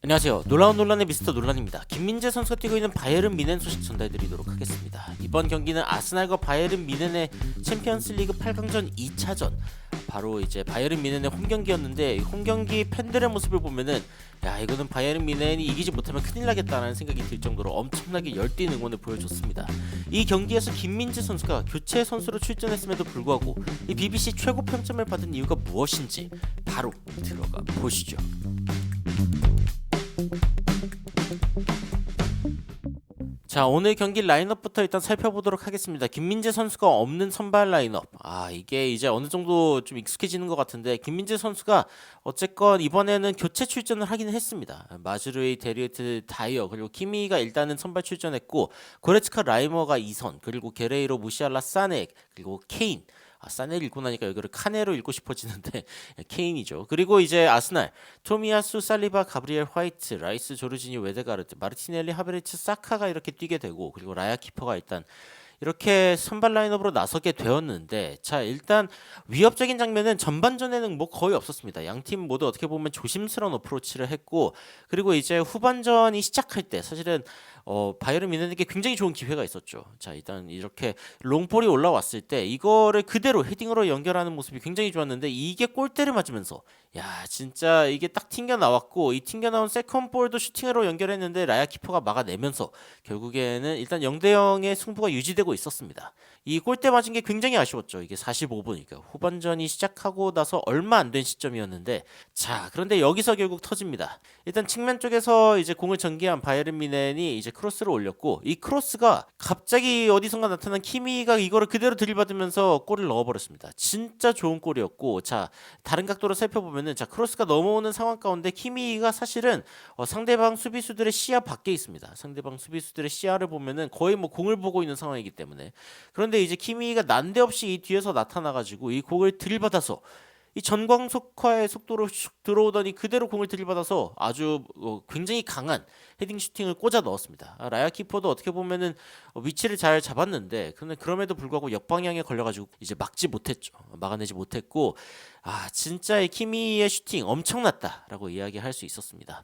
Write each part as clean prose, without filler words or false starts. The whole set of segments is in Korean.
안녕하세요. 놀라운 논란의 미스터 논란입니다. 김민재 선수가 뛰고 있는 바이에른 미넨 소식 전달드리도록 하겠습니다. 이번 경기는 아스날과 바이에른 미넨의 챔피언스리그 8강전 2차전, 바로 이제 바이에른 미넨의 홈경기였는데, 홈경기 팬들의 모습을 보면은 야, 이거는 바이에른 미넨이 이기지 못하면 큰일 나겠다라는 생각이 들 정도로 엄청나게 열띤 응원을 보여줬습니다. 이 경기에서 김민재 선수가 교체 선수로 출전했음에도 불구하고 이 BBC 최고 평점을 받은 이유가 무엇인지 바로 들어가 보시죠. 자, 오늘 경기 라인업부터 일단 살펴보도록 하겠습니다. 김민재 선수가 없는 선발 라인업. 이게 이제 어느 정도 좀 익숙해지는 것 같은데, 김민재 선수가 어쨌건 이번에는 교체 출전을 하긴 했습니다. 마즈르이, 데리트, 다이어, 그리고 키미가 일단은 선발 출전했고, 고레츠카, 라이머가 2선, 그리고 게레이로, 무시알라, 사네, 그리고 케인. 사네를 읽고 나니까 여기를 카네로 읽고 싶어지는데 케인이죠. 그리고 이제 아스날 토미야수, 살리바, 가브리엘 화이트, 라이스, 조르지니, 웨데가르트, 마르티넬리, 하베르츠, 사카가 이렇게 뛰게 되고, 그리고 라야 키퍼가 일단 이렇게 선발 라인업으로 나서게 되었는데, 자, 일단 위협적인 장면은 전반전에는 뭐 거의 없었습니다. 양 팀 모두 어떻게 보면 조심스러운 어프로치를 했고, 그리고 이제 후반전이 시작할 때 사실은 바이에른 뮌헨에게 굉장히 좋은 기회가 있었죠. 자, 일단 이렇게 롱볼이 올라왔을 때 이거를 그대로 헤딩으로 연결하는 모습이 굉장히 좋았는데, 이게 골대를 맞으면서 야, 진짜 이게 딱 튕겨 나왔고, 이 튕겨 나온 세컨 볼도 슈팅으로 연결했는데 라야 키퍼가 막아내면서 결국에는 일단 0대 0의 승부가 유지되고 있었습니다. 이 골대 맞은 게 굉장히 아쉬웠죠. 이게 45분이니까 후반전이 시작하고 나서 얼마 안 된 시점이었는데, 자, 그런데 여기서 결국 터집니다. 일단 측면 쪽에서 이제 공을 전개한 바이에른 뮌헨이 이제 크로스를 올렸고, 이 크로스가 갑자기 어디선가 나타난 키미가 이거를 그대로 들이받으면서 골을 넣어버렸습니다. 진짜 좋은 골이었고, 자, 다른 각도로 살펴보면은, 자, 크로스가 넘어오는 상황 가운데 키미가 사실은 상대방 수비수들의 시야 밖에 있습니다. 상대방 수비수들의 시야를 보면은 거의 뭐 공을 보고 있는 상황이기 때문에. 그런데 이제 키미가 난데없이 이 뒤에서 나타나가지고 이 공을 들이받아서 이 전광속화의 속도로 슉 들어오더니 그대로 공을 들이받아서 아주 굉장히 강한 헤딩 슈팅을 꽂아 넣었습니다. 라야 키퍼도 어떻게 보면은 위치를 잘 잡았는데, 근데 그럼에도 불구하고 역방향에 걸려가지고 이제 막지 못했죠. 막아내지 못했고, 진짜 이 키미의 슈팅 엄청났다라고 이야기할 수 있었습니다.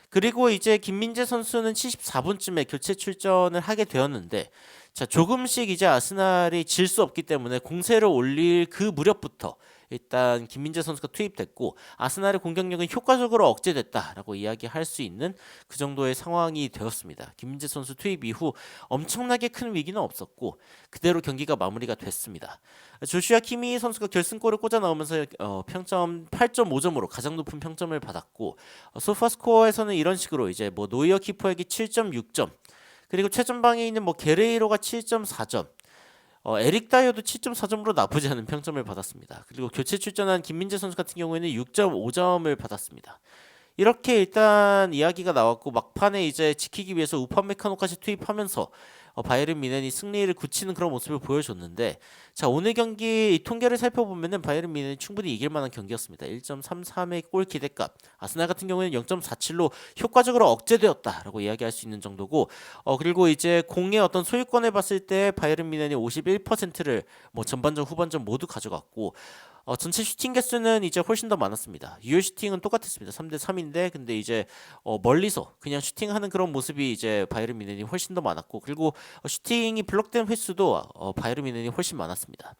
그리고 이제 김민재 선수는 74분쯤에 교체 출전을 하게 되었는데, 자, 조금씩 이제 아스날이 질 수 없기 때문에 공세를 올릴 그 무렵부터 일단 김민재 선수가 투입됐고, 아스날의 공격력은 효과적으로 억제됐다라고 이야기할 수 있는 그 정도의 상황이 되었습니다. 김민재 선수 투입 이후 엄청나게 큰 위기는 없었고 그대로 경기가 마무리가 됐습니다. 조슈아 키미 선수가 결승골을 꽂아 넣으면서 평점 8.5점으로 가장 높은 평점을 받았고, 소파스코어에서는 이런 식으로 이제 뭐 노이어 키퍼에게 7.6점, 그리고 최전방에 있는 뭐 게레이로가 7.4점, 에릭 다이어도 7.4점으로 나쁘지 않은 평점을 받았습니다. 그리고 교체 출전한 김민재 선수 같은 경우에는 6.5점을 받았습니다. 이렇게 일단 이야기가 나왔고, 막판에 이제 지키기 위해서 우파메카노까지 투입하면서 바이에른 뮌헨이 승리를 굳히는 그런 모습을 보여줬는데, 자, 오늘 경기 통계를 살펴보면은 바이에른 뮌헨이 충분히 이길 만한 경기였습니다. 1.33의 골 기대값, 아스날 같은 경우에는 0.47로 효과적으로 억제되었다라고 이야기할 수 있는 정도고, 그리고 이제 공의 어떤 소유권을 봤을 때 바이에른 뮌헨이 51%를 뭐 전반전 후반전 모두 가져갔고, 전체 슈팅 개수는 이제 훨씬 더 많았습니다. 유효 슈팅은 똑같았습니다. 3대 3인데, 근데 이제 멀리서 그냥 슈팅하는 그런 모습이 이제 바이에른 뮌헨이 훨씬 더 많았고, 그리고 슈팅이 블록된 횟수도 바이에른 뮌헨이 훨씬 많았습니다.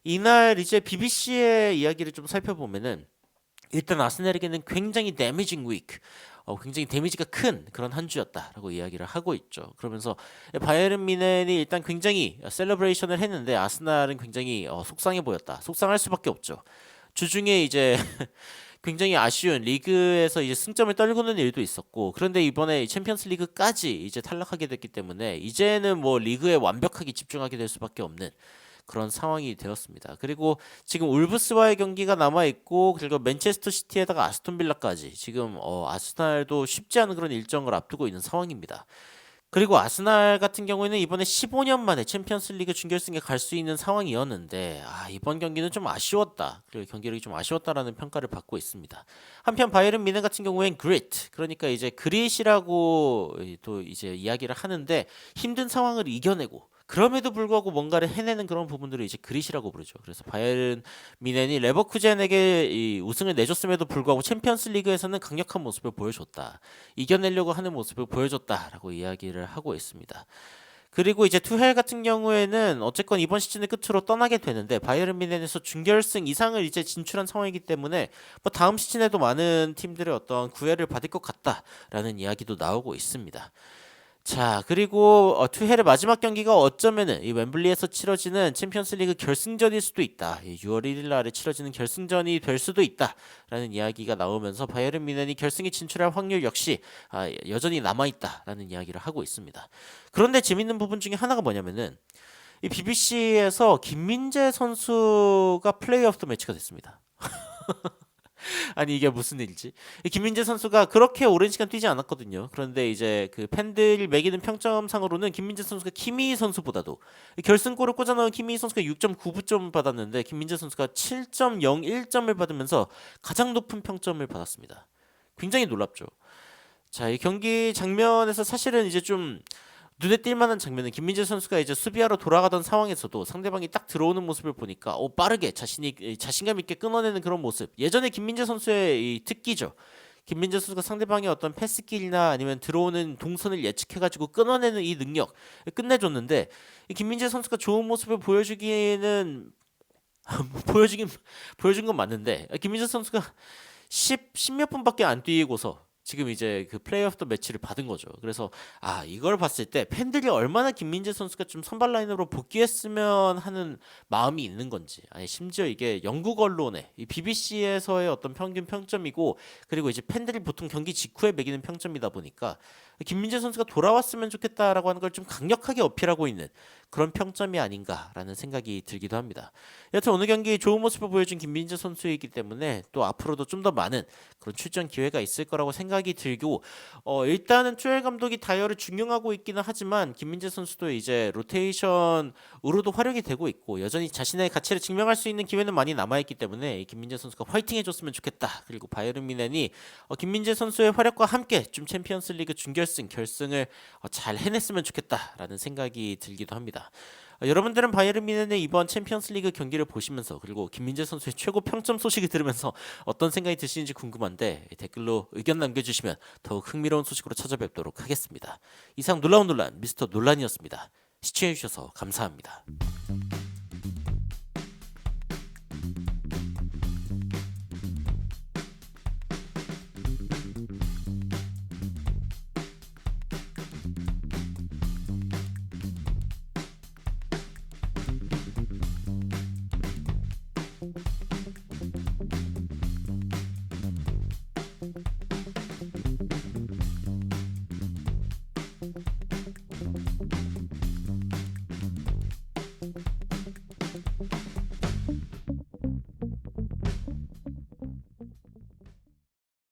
이날 이제 BBC의 이야기를 좀 살펴보면은, 일단 아스날에게는 굉장히 데미징 위크, 굉장히 데미지가 큰 그런 한 주였다라고 이야기를 하고 있죠. 그러면서 바이에른 뮌헨이 일단 굉장히 셀러브레이션을 했는데, 아스날은 굉장히 속상해 보였다. 속상할 수밖에 없죠. 주중에 이제 굉장히 아쉬운 리그에서 이제 승점을 떨구는 일도 있었고, 그런데 이번에 챔피언스 리그까지 이제 탈락하게 됐기 때문에 이제는 뭐 리그에 완벽하게 집중하게 될 수밖에 없는 그런 상황이 되었습니다. 그리고 지금 울브스와의 경기가 남아 있고, 그리고 맨체스터 시티에다가 아스톤 빌라까지 지금 아스날도 쉽지 않은 그런 일정을 앞두고 있는 상황입니다. 그리고 아스날 같은 경우에는 이번에 15년 만에 챔피언스리그 준결승에 갈 수 있는 상황이었는데, 이번 경기는 좀 아쉬웠다. 그리고 경기력이 좀 아쉬웠다라는 평가를 받고 있습니다. 한편 바이에른 뮌헨 같은 경우엔 그릿, 그러니까 이제 그릿이라고 또 이제 이야기를 하는데, 힘든 상황을 이겨내고 그럼에도 불구하고 뭔가를 해내는 그런 부분들을 이제 그릿이라고 부르죠. 그래서 바이에른 뮌헨이 레버쿠젠에게 이 우승을 내줬음에도 불구하고 챔피언스 리그에서는 강력한 모습을 보여줬다. 이겨내려고 하는 모습을 보여줬다라고 이야기를 하고 있습니다. 그리고 이제 투헬 같은 경우에는 어쨌건 이번 시즌을 끝으로 떠나게 되는데 바이에른 뮌헨에서 준결승 이상을 이제 진출한 상황이기 때문에 뭐 다음 시즌에도 많은 팀들의 어떤 구애를 받을 것 같다라는 이야기도 나오고 있습니다. 자, 그리고 투헬의 마지막 경기가 어쩌면은 이 웸블리에서 치러지는 챔피언스리그 결승전일 수도 있다. 이 6월 1일 날에 치러지는 결승전이 될 수도 있다라는 이야기가 나오면서 바이에른 뮌헨이 결승에 진출할 확률 역시 여전히 남아 있다라는 이야기를 하고 있습니다. 그런데 재밌는 부분 중에 하나가 뭐냐면은 이 BBC에서 김민재 선수가 플레이 오브 더 매치가 됐습니다. 아니 이게 무슨 일이지? 이 김민재 선수가 그렇게 오랜 시간 뛰지 않았거든요. 그런데 이제 그 팬들 매기는 평점상으로는 김민재 선수가 키미 선수보다도 이 결승골을 꽂아 넣은 키미 선수가 6.9점 받았는데 김민재 선수가 7.01점을 받으면서 가장 높은 평점을 받았습니다. 굉장히 놀랍죠. 자, 이 경기 장면에서 사실은 이제 좀 눈에 띌 만한 장면은 김민재 선수가 이제 수비하러 돌아가던 상황에서도 상대방이 딱 들어오는 모습을 보니까 빠르게 자신감 있게 끊어내는 그런 모습. 예전에 김민재 선수의 이 특기죠. 김민재 선수가 상대방의 어떤 패스길이나 아니면 들어오는 동선을 예측해가지고 끊어내는 이 능력 끝내줬는데 이 김민재 선수가 좋은 모습을 보여주기에는 보여준 건 맞는데 김민재 선수가 10몇 분밖에 안 뛰고서 지금 이제 그 플레이 오브 더 매치를 받은 거죠. 그래서 이걸 봤을 때 팬들이 얼마나 김민재 선수가 좀 선발 라인으로 복귀했으면 하는 마음이 있는 건지, 아니 심지어 이게 영국 언론의 이 BBC에서의 어떤 평균 평점이고 그리고 이제 팬들이 보통 경기 직후에 매기는 평점이다 보니까 김민재 선수가 돌아왔으면 좋겠다라고 하는 걸 좀 강력하게 어필하고 있는 그런 평점이 아닌가라는 생각이 들기도 합니다. 여튼 오늘 경기 좋은 모습을 보여준 김민재 선수이기 때문에 또 앞으로도 좀 더 많은 그런 출전 기회가 있을 거라고 생각이 들고 일단은 투엘 감독이 다이어를 중용하고 있기는 하지만 김민재 선수도 이제 로테이션으로도 활용이 되고 있고 여전히 자신의 가치를 증명할 수 있는 기회는 많이 남아있기 때문에 김민재 선수가 화이팅 해줬으면 좋겠다. 그리고 바이에른 뮌헨이 김민재 선수의 활약과 함께 좀 챔피언스리그 준결승 결승을 잘 해냈으면 좋겠다라는 생각이 들기도 합니다. 여러분들은 바이에른 뮌헨의 이번 챔피언스리그 경기를 보시면서 그리고 김민재 선수의 최고 평점 소식을 들으면서 어떤 생각이 드시는지 궁금한데 댓글로 의견 남겨주시면 더욱 흥미로운 소식으로 찾아뵙도록 하겠습니다. 이상 놀라운 논란 미스터 논란이었습니다. 시청해주셔서 감사합니다.